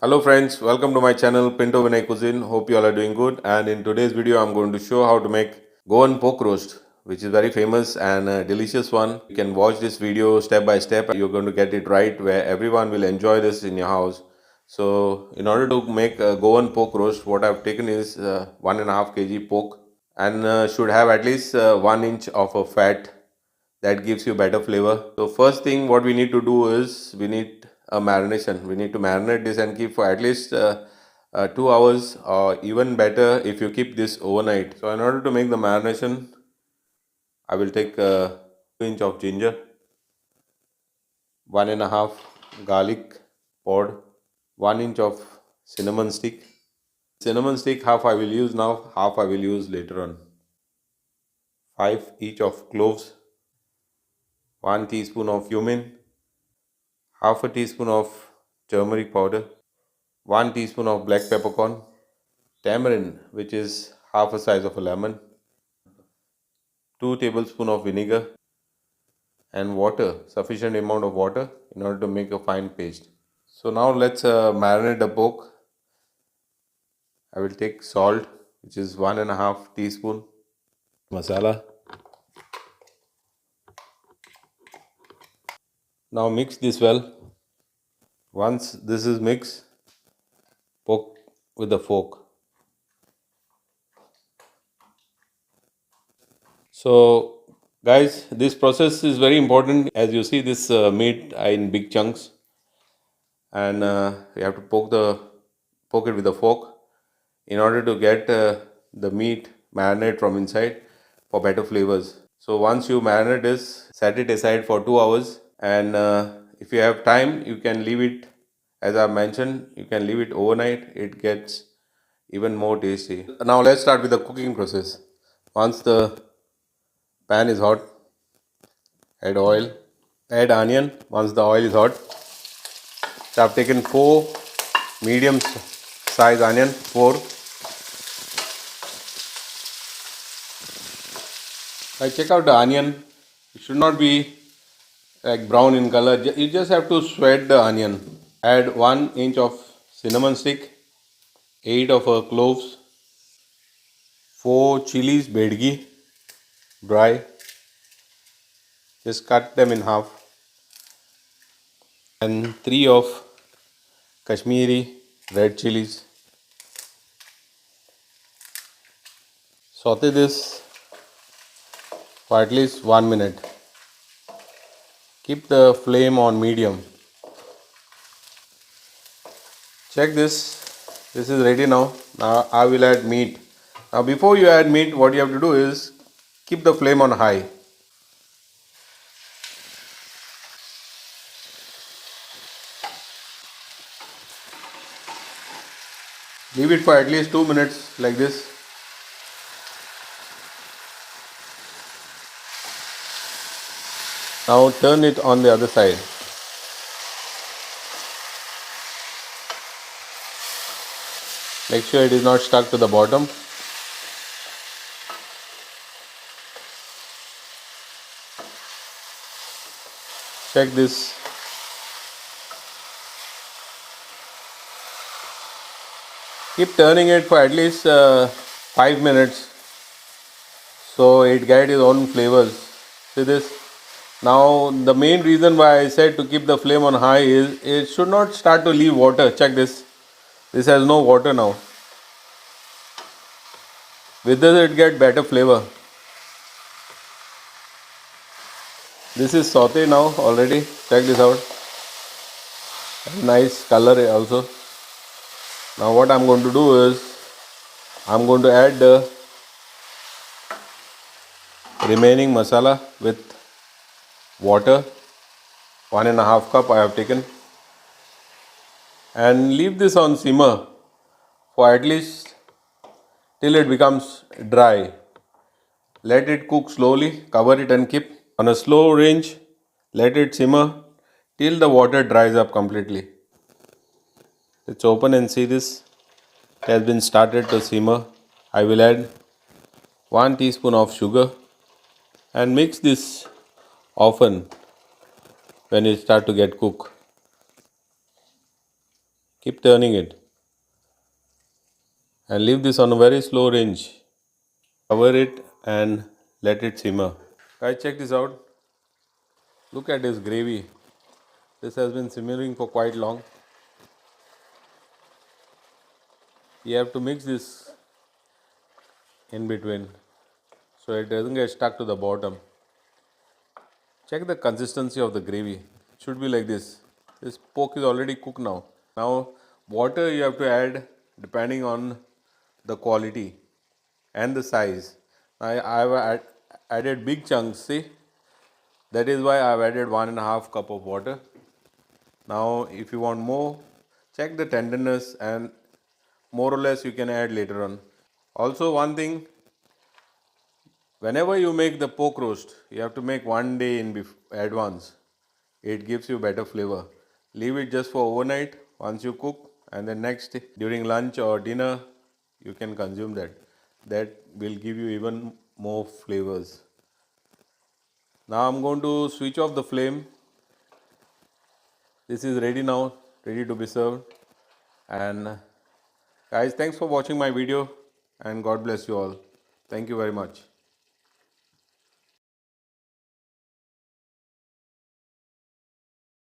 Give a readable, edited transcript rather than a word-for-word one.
Hello friends, welcome to my channel Pinto Cuisine. Hope you all are doing good. And in today's video, I'm going to show how to make Goan Pork Roast, which is very famous and a delicious one. You can watch this video step by step. You're going to get it right, where everyone will enjoy this in your house. So, in order to make a Goan Pork Roast, what I've taken is 1.5 kg pork and should have at least 1 inch of a fat that gives you better flavor. So first thing what we need to do is we need a marination. We need to marinate this and keep for at least 2 hours, or even better if you keep this overnight. So in order to make the marination, I will take 2 inch of ginger, 1.5 garlic powder, 1 inch of cinnamon stick. Cinnamon stick half I will use now, half I will use later on. 5 each of cloves, 1 teaspoon of cumin, half a teaspoon of turmeric powder, 1 teaspoon of black peppercorn, tamarind, which is half a size of a lemon, 2 tablespoons of vinegar, and water, sufficient amount of water in order to make a fine paste. So now let's marinate the pork. I will take salt, which is 1.5 teaspoon, masala. Now mix this well. Once this is mixed, poke with the fork. So guys, this process is very important. As you see, this meat in big chunks, and you have to poke it with a fork in order to get the meat marinate from inside for better flavors. So once you marinate this, set it aside for 2 hours, and if you have time, you can leave it, as I mentioned, you can leave it overnight. It gets even more tasty. Now let's start with the cooking process. Once the pan is hot, add oil, add onion. Once the oil is hot, so I've taken 4 medium size onion, 4. I check out the onion. It should not be like brown in color. You just have to sweat the onion. Add 1 inch of cinnamon stick, 8 of cloves, 4 chillies, bedgi, dry. Just cut them in half, and 3 of Kashmiri red chilies. Saute this for at least 1 minute. Keep the flame on medium. Check this. This is ready now. Now I will add meat. Now before you add meat, what you have to do is keep the flame on high. Leave it for at least 2 minutes like this. Now turn it on the other side. Make sure it is not stuck to the bottom. Check this. Keep turning it for at least 5 minutes so it gets its own flavors. See this? Now the main reason why I said to keep the flame on high is it should not start to leave water. Check this. This has no water now. With this it gets better flavor. This is sauté now already. Check this out. Nice color also. Now what I'm going to do is I'm going to add the remaining masala with water. 1.5 cup I have taken, and leave this on simmer for at least till it becomes dry. Let it cook slowly, cover it and keep on a slow range. Let it simmer till the water dries up completely. Let's open and see this. It has been started to simmer. I will add 1 teaspoon of sugar and mix this often when it start to get cooked. Keep turning it and leave this on a very slow range. Cover it and let it simmer. Guys, check this out. Look at this gravy. This has been simmering for quite long. You have to mix this in between so it doesn't get stuck to the bottom. Check the consistency of the gravy. It should be like this. This pork is already cooked now. Now, water you have to add depending on the quality and the size. I've added big chunks, see? That is why I've added 1.5 cup of water. Now, if you want more, check the tenderness and more or less you can add later on. Also, one thing, whenever you make the pork roast, you have to make one day in advance. It gives you better flavor. Leave it just for overnight once you cook, and then next day, during lunch or dinner, you can consume that. That will give you even more flavors. Now I'm going to switch off the flame. This is ready now, ready to be served. And guys, thanks for watching my video and God bless you all. Thank you very much.